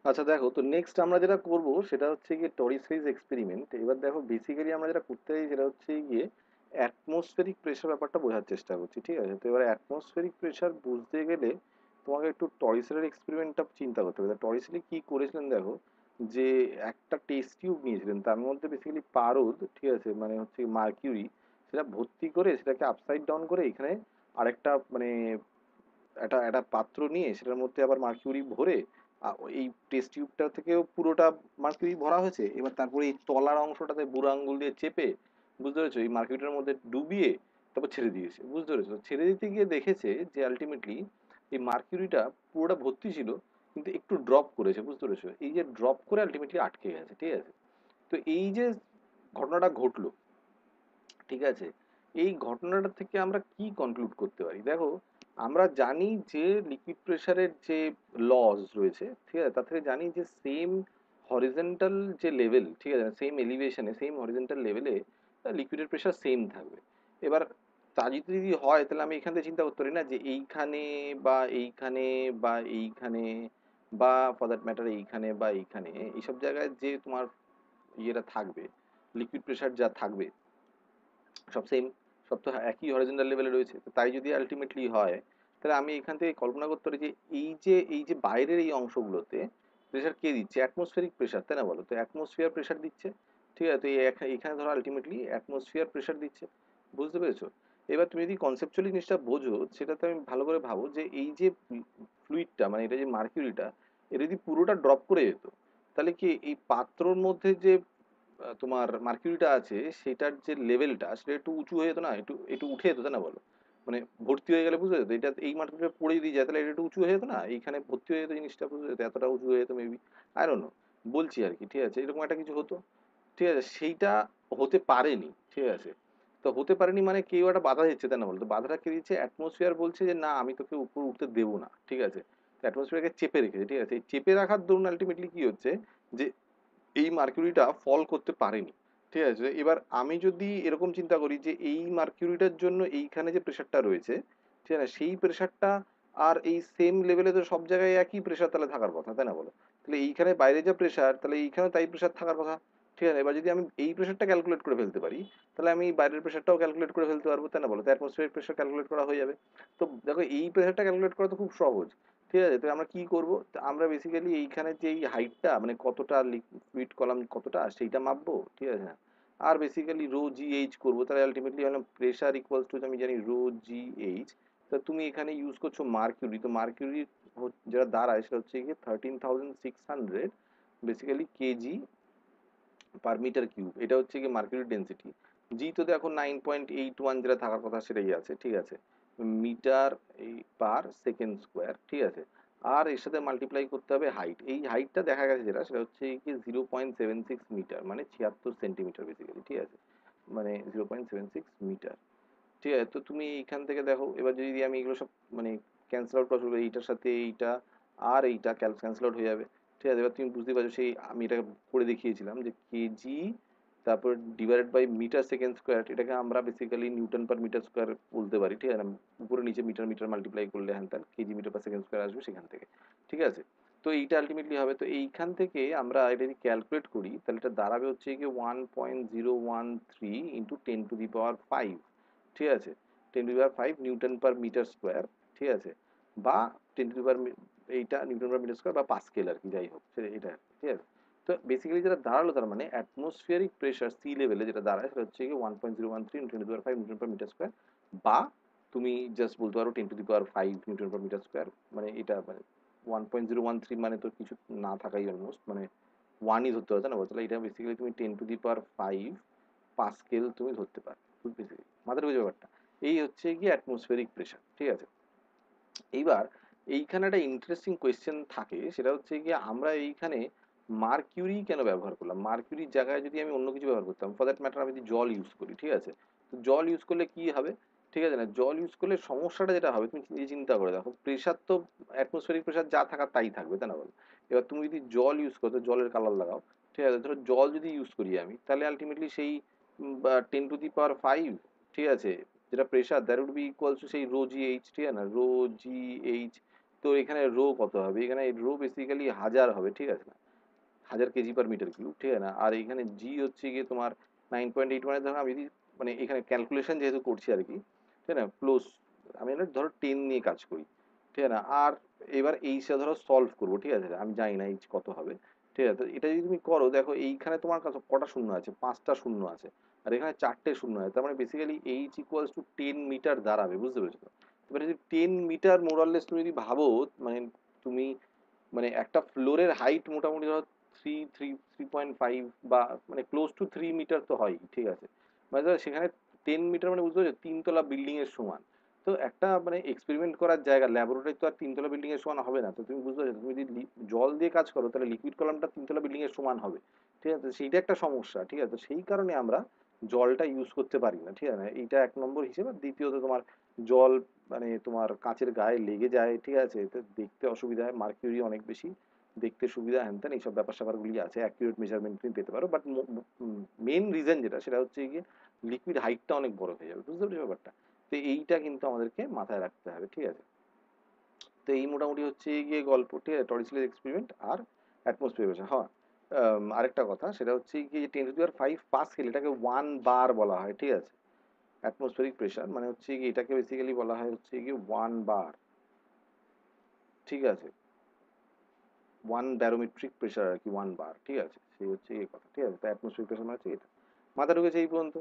আচ্ছা দেখো তো নেক্সট আমরা যেটা করব সেটা হচ্ছে গিয়ে টরি সিরিজ এক্সপেরিমেন্ট। এবার দেখো বেসিক্যালি আমরা যেটা করতে চাই সেটা হচ্ছে গিয়ে অ্যাটমসফেরিক প্রেশার ব্যাপারটা বোঝার চেষ্টা করছি, ঠিক আছে? তো এবার অ্যাটমসফেরিক প্রেশার বুঝতে গেলে তোমাকে একটু টরিসেলের এক্সপেরিমেন্টটা চিন্তা করতে হবে। টরিসেলে কি করেছিলেন দেখো, যে একটা টেস্ট টিউব নিয়েছিলেন, তার মধ্যে বেসিক্যালি পারদ, ঠিক আছে, মানে হচ্ছে মার্কিউরি, সেটা ভর্তি করে সেটাকে আপসাইড ডাউন করে এখানে আরেকটা মানে একটা একটা পাত্র নিয়ে সেটার মধ্যে আবার মার্কিউরি ভরে এই টেস্ট টিউবটা থেকেও পুরোটা মার্কিউরি ভরা হয়েছে। এবার তারপরে এই তলার অংশটাতে বুড়ো আঙ্গুল দিয়ে চেপে, বুঝতে পেরেছো, এই মার্কিউরিটার মধ্যে ডুবিয়ে তারপর ছেড়ে দিয়েছে, বুঝতে পেরেছো? ছেড়ে দিতে গিয়ে দেখেছে যে আলটিমেটলি এই মার্কিউরিটা পুরোটা ভর্তি ছিল কিন্তু একটু ড্রপ করেছে, বুঝতে পেরেছো? এই যে ড্রপ করে আলটিমেটলি আটকে গেছে, ঠিক আছে? তো এই যে ঘটনাটা ঘটলো, ঠিক আছে, এই ঘটনাটা থেকে আমরা কি কনক্লুড করতে পারি দেখো, আমরা জানি যে লিকুইড প্রেসারের যে লস রয়েছে, ঠিক আছে, তার থেকে জানি যে সেম হরিজেন্টাল যে লেভেল, ঠিক আছে, সেম এলিভেশনে সেম হরিজেন্টাল লেভেলে লিকুইডের প্রেসার সেম থাকবে। এবার তা যদি হয় তাহলে আমি এখান থেকে চিন্তা করতে পারি না যে এইখানে বা এইখানে বা এইখানে বা ফর দ্যাট ম্যাটার এইখানে বা এইখানে এইসব জায়গায় যে তোমার ইয়েটা থাকবে, লিকুইড প্রেসার যা থাকবে সব সেম, সব তো একই হরিজন্টাল লেভেলে রয়েছে। তো তাই যদি আলটিমেটলি হয় তাহলে আমি এখান থেকে কল্পনা করতে পারি যে এই যে বাইরের এই অংশগুলোতে প্রেশার কে দিচ্ছে? অ্যাটমসফেরিক প্রেশার, তাই না বলো? তো অ্যাটমসফিয়ার প্রেশার দিচ্ছে, ঠিক আছে? তো এখানে ধরো আলটিমেটলি অ্যাটমসফিয়ার প্রেশার দিচ্ছে, বুঝতে পেরেছো? এবার তুমি যদি কনসেপচুয়ালি জিনিসটা বোঝো, সেটাতে আমি ভালো করে ভাবো যে এই যে ফ্লুইডটা মানে এটা যে মার্কিউরিটা, এটা যদি পুরোটা ড্রপ করে যেত তাহলে কি এই পাত্রর মধ্যে যে তোমার মার্কিউরিটা আছে সেটার যে লেভেলটা সেটা একটু উঁচু হয়ে যেত না, একটু একটু উঠে যেত, তাই না বলো? মানে ভর্তি হয়ে গেলে, বুঝতে যেত এটা এই মার্কিউরিটা পড়ে যদি যায় তাহলে এটা একটু উঁচু হয়ে যেত না, এইখানে ভর্তি হয়ে যেত জিনিসটা, বুঝতে যেত এতটা উঁচু হয়ে যেত মেবি, আই ডোন্ট নো, বলছি আর কি, ঠিক আছে? এরকম একটা কিছু হতো, ঠিক আছে? সেইটা হতে পারেনি, ঠিক আছে? তো হতে পারেনি মানে কেউ একটা বাধা দিচ্ছে, তাই না বলো? তো বাধাটা কে দিচ্ছে? অ্যাটমসফিয়ার বলছে যে না আমি তোকে উপর উঠতে দেবো না, ঠিক আছে? অ্যাটমসফিয়ারকে চেপে রেখেছে, ঠিক আছে? এই চেপে রাখার দরুন আলটিমেটলি কি হচ্ছে যে এই মার্কিউরিটা ফল করতে পারেনি, ঠিক আছে? এবার আমি যদি এরকম চিন্তা করি যে এই মার্কিউরিটার জন্য এইখানে যে প্রেশারটা রয়েছে, ঠিক আছে, সেই প্রেশারটা আর এই সেম লেভেলে তো সব জায়গায় একই প্রেশার তাহলে থাকার কথা, তাই না বলো? তাহলে এইখানে বাইরে যা প্রেশার তাহলে এইখানে তাই প্রেশার থাকার কথা, ঠিক আছে? এবার যদি আমি এই প্রেশারটা ক্যালকুলেট করে ফেলতে পারি তাহলে আমি বাইরের প্রেশারটাও ক্যালকুলেট করে ফেলতে পারবো, তাই না বলো? তো অ্যাটমসফিয়ারিক প্রেশার ক্যালকুলেট করা হয়ে যাবে। তো দেখো এই প্রেশারটা ক্যালকুলেট করা তো খুব সহজ, ঠিক আছে? তো আমরা কি করব? তো আমরা বেসিক্যালি এইখানে যে এই হাইটটা মানে কতটা লিকুইড কলাম কতটা সেইটা মাপবো, ঠিক আছে? আর বেসিক্যালি রো জি এইচ করবো, তাহলে আলটিমেটলি হলাম প্রেশার ইকুয়ালস টু, আমি জানি রো জি এইচ। তা তুমি এখানে ইউজ করছো মার্কিউরি, তো মার্কিউরি যেটা দাঁড়ায় সেটা হচ্ছে গিয়ে 13,600 basically KG per metre cube, এটা হচ্ছে কি মার্কিউরি ডেন্সিটি। জি তো দেখো 9.81 যেটা থাকার কথা সেটাই আছে, ঠিক আছে? মিটার এই পার সেকেন্ড স্কোয়ার, ঠিক আছে? আর এর সাথে মাল্টিপ্লাই করতে হবে হাইট, এই হাইটটা দেখা গেছে যেটা সেটা হচ্ছে কি 0.76 মিটার মানে 76 সেন্টিমিটার বেসিক্যালি, ঠিক আছে? মানে 0.76 মিটার, ঠিক আছে? তো তুমি এইখান থেকে দেখো, এবার যদি আমি এগুলো সব মানে ক্যান্সেল আউট করা শুরু করি, এইটার সাথে এইটা আর এইটা ক্যান্সেল আউট হয়ে যাবে, ঠিক আছে? এবার তুমি বুঝতে পারছো সেই আমি এটা করে দেখিয়েছিলাম যে কেজি তারপর divided by metre second square, এটাকে আমরা basically newton per metre square বলতে পারি, ঠিক আছে? উপরে নিচে মিটার মিটার মাল্টিপ্লাই করলে হ্যান ত্যান KG metre per second square আসবে সেখান থেকে, ঠিক আছে? তো এইটা আলটিমেটলি হবে, তো এইখান থেকে আমরা এটা যদি ক্যালকুলেট করি তাহলে এটা দাঁড়াবে হচ্ছে কি 1.013 ইন্টু 10⁵, ঠিক আছে? 10⁵ নিউটন পার মিটার স্কোয়ার, ঠিক আছে? বা 10⁵ এইটা নিউটন পার মিটার স্কোয়ার বা পাস্কেল আর কি, যাই হোক সেটা এটা, ঠিক আছে? তো বেসিক্যালি যেটা দাঁড়ালো তার মানে অ্যাটমসফিয়ারিক প্রেশার সি লেভেলে যেটা দাঁড়ায় সেটা হচ্ছে কি 1.013 10⁵ নিউটন পার মিটার স্কোয়ার, বা তুমি জাস্ট বলতে পারো 10⁵ নিউটন পার মিটার স্কোয়ার। মানে এটা মানে 1.013 মানে তো কিছু না থাকাই অলমোস্ট, মানে ওয়ানই ধরতে হবে, তাই না? তাহলে এটা বেসিক্যালি তুমি 10⁵ পাস্কেল তুমি ধরতে পারো, বুঝতে মাথার বুঝে ব্যাপারটা? এই হচ্ছে কি অ্যাটমসফিয়ারিক প্রেশার, ঠিক আছে? এইবার এইখানে একটা ইন্টারেস্টিং কোয়েশ্চেন থাকে, সেটা হচ্ছে গিয়ে আমরা এইখানে মার্কিউরি কেন ব্যবহার করলাম? মার্কিউরির জায়গায় যদি আমি অন্য কিছু ব্যবহার করতাম, ফর দ্যাট ম্যাটার আমি যদি জল ইউজ করি, ঠিক আছে? তো জল ইউজ করলে কি হবে, ঠিক আছে? না জল ইউজ করলে সমস্যাটা যেটা হবে তুমি নিজে চিন্তা করে দেখো, প্রেশার তো অ্যাটমসফিয়ারিক প্রেশার যা থাকার তাই থাকবে, তাই না বলো? এবার তুমি যদি জল ইউজ করো তো জলের কালার লাগাও, ঠিক আছে? ধরো জল যদি ইউজ করি আমি তাহলে আলটিমেটলি সেই 10⁵, ঠিক আছে, যেটা pressure that would be equals to সেই রো জি এইচ, ঠিক আছে না? রো জি এইচ তো এখানে রো কত হবে, এখানে রো বেসিক্যালি 1000 হবে, ঠিক আছে না, 1000 কেজি পার মিটার কিউব, ঠিক আছে না। আর এখানে জি হচ্ছে গিয়ে তোমার 9.8, মানে ধরো আমি যদি মানে এখানে ক্যালকুলেশন যেহেতু করছি আর কি, ঠিক আছে না, ক্লোজ, আমি না ধরো 10 নিয়ে কাজ করি, ঠিক আছে না। আর এবার এইটা ধরো সলভ করবো, ঠিক আছে, আমি জানি না এইচ কত হবে, ঠিক আছে। তো এটা যদি তুমি করো, দেখো এইখানে তোমার কাছে কটা শূন্য আছে, 5টা শূন্য আছে, আর এখানে 4টে শূন্য আছে, তার মানে basically H equals to 10 metre দাঁড়াবে, বুঝতে পেরেছো তো? এবার যদি 10 মিটার মোরাললেস তুমি যদি ভাবো, মানে তুমি মানে একটা ফ্লোরের হাইট মোটামুটি ধরো থ্রি থ্রি 3.5 বা মানে ক্লোজ টু 3 মিটার তো হয়, ঠিক আছে। মানে ধরো সেখানে 10 মিটার, মানে বুঝতে পারছো 3 তলা বিল্ডিং এর সমান। তো একটা মানে এক্সপেরিমেন্ট করার জায়গা, ল্যাবরেটরি তো আর 3 তলা বিল্ডিং এর সমান হবে না। তো তুমি বুঝতে পারছো, তুমি যদি জল দিয়ে কাজ করো তাহলে লিকুইড কলামটা 3 তলা বিল্ডিং এর সমান হবে, ঠিক আছে। সেইটা একটা সমস্যা, ঠিক আছে। তো সেই কারণে আমরা জলটা ইউজ করতে পারি না, ঠিক আছে। এইটা 1 নম্বর হিসেবে। দ্বিতীয়ত তোমার জল মানে তোমার কাঁচের গায়ে লেগে যায়, ঠিক আছে, তো দেখতে অসুবিধা হয়, মার্কিউরি অনেক বেশি, দেখতে সুবিধা হ্যান ত্যান এইসব ব্যাপার স্যাপারগুলি আছে, অ্যাকিউরেট মেজারমেন্ট তুমি পেতে পারো, বাট মেন রিজন যেটা সেটা হচ্ছে গিয়ে লিকুইড হাইটটা অনেক বড় হয়ে যাবে, বুঝতে পারছো ব্যাপারটা। তো এইটা কিন্তু আমাদেরকে মাথায় রাখতে হবে, ঠিক আছে। তো এই মোটামুটি হচ্ছে গিয়ে গল্প, ঠিক আছে, টরিসিলের এক্সপেরিমেন্ট আর অ্যাটমসফিয়ার প্রেশার। হ্যাঁ, আরেকটা কথা, সেটা হচ্ছে কি 10⁵ পাস্কেল, এটাকে 1 বার বলা হয়, ঠিক আছে। অ্যাটমসফেরিক প্রেশার মানে হচ্ছে কি, এটাকে বেসিক্যালি বলা হয় হচ্ছে কি 1 বার, ঠিক আছে। 1 ব্যারোমেট্রিক প্রেশার আর কি, 1 বার, ঠিক আছে, সেই হচ্ছে এই কথা, ঠিক আছে। তো অ্যাটমসফিয়ারিক প্রেশার মানে হচ্ছে এটা। মাথা ঢুকেছে এই পর্যন্ত?